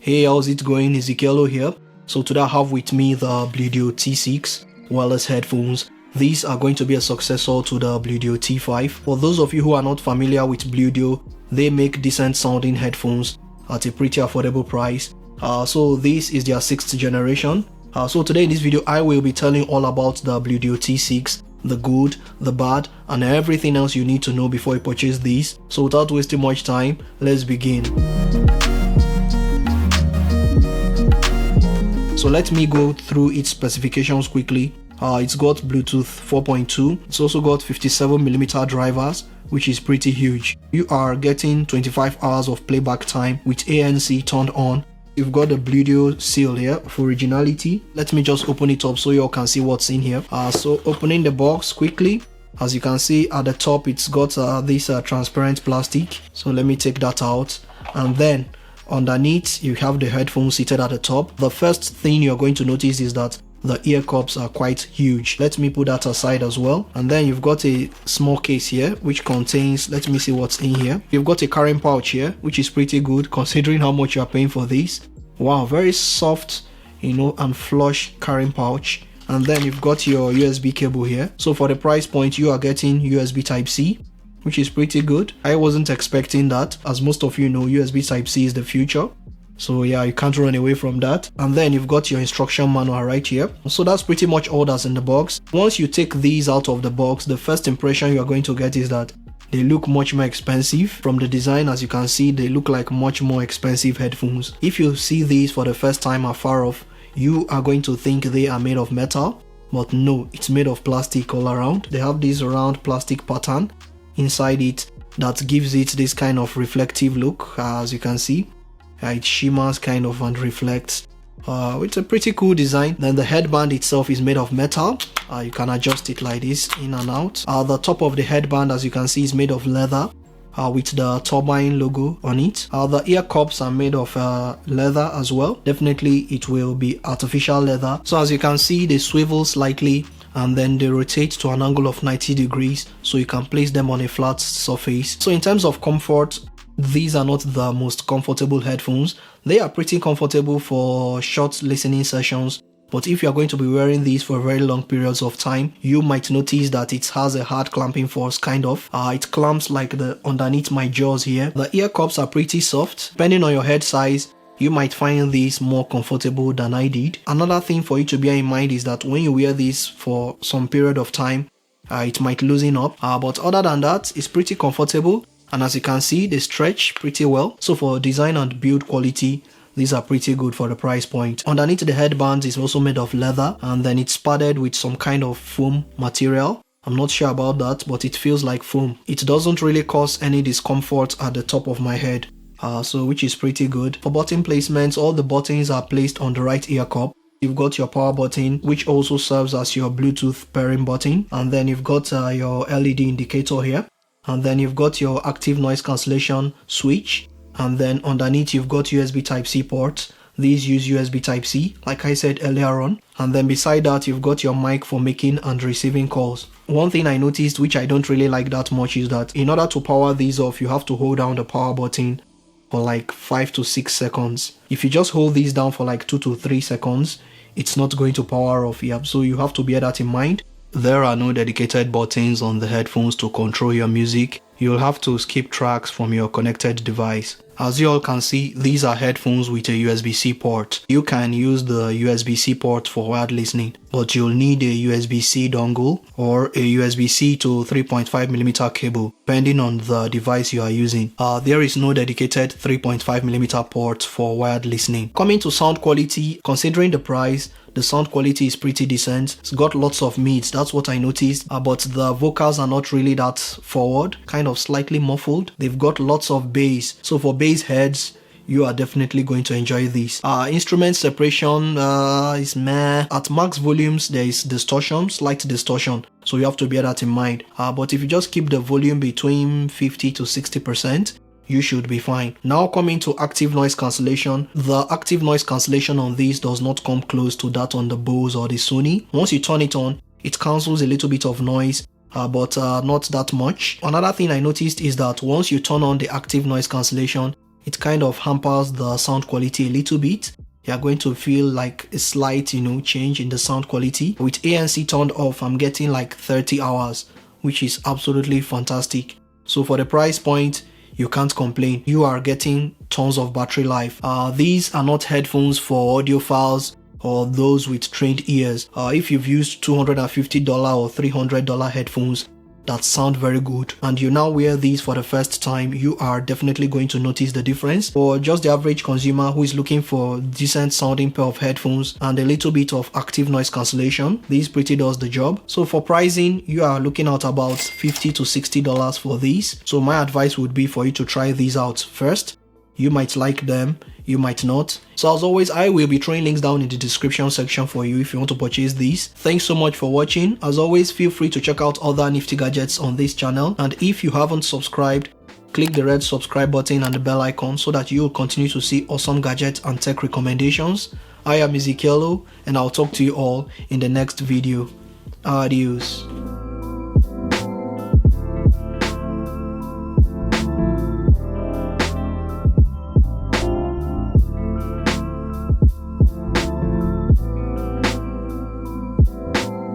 Hey, how's it going? Ezekielo here. So today I have with me the Bluedio T6 wireless headphones. These are going to be a successor to the Bluedio T5. For those of you who are not familiar with Bluedio, they make decent sounding headphones at a pretty affordable price. So this is their 6th generation. So today in this video I will be telling all about the Bluedio T6, the good, the bad, and everything else you need to know before you purchase these. So without wasting much time, let's begin. So let me go through its specifications quickly. It's got Bluetooth 4.2. It's also got 57mm drivers, which is pretty huge. You are getting 25 hours of playback time with ANC turned on. You've got the Bluedio seal here for originality. Let me just open it up so you all can see what's in here. So opening the box quickly. As you can see at the top, it's got this transparent plastic. So let me take that out. And then underneath, you have the headphones seated at the top. The first thing you're going to notice is that the ear cups are quite huge. Let me put that aside as well. And then you've got a small case here which contains, let me see what's in here. You've got a carrying pouch here, which is pretty good considering how much you're paying for this. Wow, very soft, and flush carrying pouch. And then you've got your USB cable here. So for the price point, you are getting USB Type-C, which is pretty good. I wasn't expecting that. As most of you know, USB Type-C is the future. So yeah, you can't run away from that. And then you've got your instruction manual right here. So that's pretty much all that's in the box. Once you take these out of the box, the first impression you are going to get is that they look much more expensive. From the design, as you can see, they look like much more expensive headphones. If you see these for the first time afar off, you are going to think they are made of metal. But no, it's made of plastic all around. They have this round plastic pattern inside it that gives it this kind of reflective look. As you can see, it shimmers kind of and reflects. It's a pretty cool design. Then the headband itself is made of metal. You can adjust it like this, in and out. The top of the headband, as you can see, is made of leather with the turbine logo on it. The ear cups are made of leather as well. Definitely it will be artificial leather. So as you can see, they swivel slightly and then they rotate to an angle of 90 degrees, so you can place them on a flat surface. So in terms of comfort, these are not the most comfortable headphones. They are pretty comfortable for short listening sessions, but if you are going to be wearing these for very long periods of time, you might notice that it has a hard clamping force kind of. It clamps like the underneath my jaws here. The ear cups are pretty soft. Depending on your head size, you might find these more comfortable than I did. Another thing for you to bear in mind is that when you wear these for some period of time, it might loosen up. But other than that, it's pretty comfortable. And as you can see, they stretch pretty well. So for design and build quality, these are pretty good for the price point. Underneath the headbands is also made of leather, and then it's padded with some kind of foam material. I'm not sure about that, but it feels like foam. It doesn't really cause any discomfort at the top of my head, which is pretty good. For button placements, all the buttons are placed on the right ear cup. You've got your power button, which also serves as your Bluetooth pairing button. And then you've got your LED indicator here. And then you've got your active noise cancellation switch. And then underneath you've got USB Type-C ports. These use USB Type-C, like I said earlier on. And then beside that, you've got your mic for making and receiving calls. One thing I noticed, which I don't really like that much, is that in order to power these off, you have to hold down the power button for like 5 to 6 seconds. If you just hold these down for like 2 to 3 seconds, it's not going to power off. Yeah, so you have to bear that in mind. There are no dedicated buttons on the headphones to control your music. You'll have to skip tracks from your connected device. As you all can see, these are headphones with a USB-C port. You can use the USB-C port for wired listening, but you'll need a USB-C dongle or a USB-C to 3.5mm cable, depending on the device you are using. There is no dedicated 3.5mm port for wired listening. Coming to sound quality, considering the price, the sound quality is pretty decent. It's got lots of mids, that's what I noticed, but the vocals are not really that forward, kind of slightly muffled. They've got lots of bass, so for bass heads, you are definitely going to enjoy this. Instrument separation is meh. At max volumes, there is distortion, slight distortion, so you have to bear that in mind. But if you just keep the volume between 50 to 60%, you should be fine. Now coming to active noise cancellation. The active noise cancellation on these does not come close to that on the Bose or the Sony. Once you turn it on, it cancels a little bit of noise, but not that much. Another thing I noticed is that once you turn on the active noise cancellation, it kind of hampers the sound quality a little bit. You are going to feel like a slight, change in the sound quality. With ANC turned off, I'm getting like 30 hours, which is absolutely fantastic. So for the price point, you can't complain. You are getting tons of battery life. These are not headphones for audiophiles or those with trained ears. If you've used $250 or $300 headphones that sound very good and you now wear these for the first time, you are definitely going to notice the difference. For just the average consumer who is looking for decent sounding pair of headphones and a little bit of active noise cancellation, this pretty does the job. So for pricing, you are looking at about $50 to $60 for these. So my advice would be for you to try these out first. You might like them, you might not. So as always, I will be throwing links down in the description section for you if you want to purchase these. Thanks so much for watching. As always, feel free to check out other nifty gadgets on this channel. And if you haven't subscribed, click the red subscribe button and the bell icon so that you'll continue to see awesome gadgets and tech recommendations. I am Ezekielo and I'll talk to you all in the next video. Adios.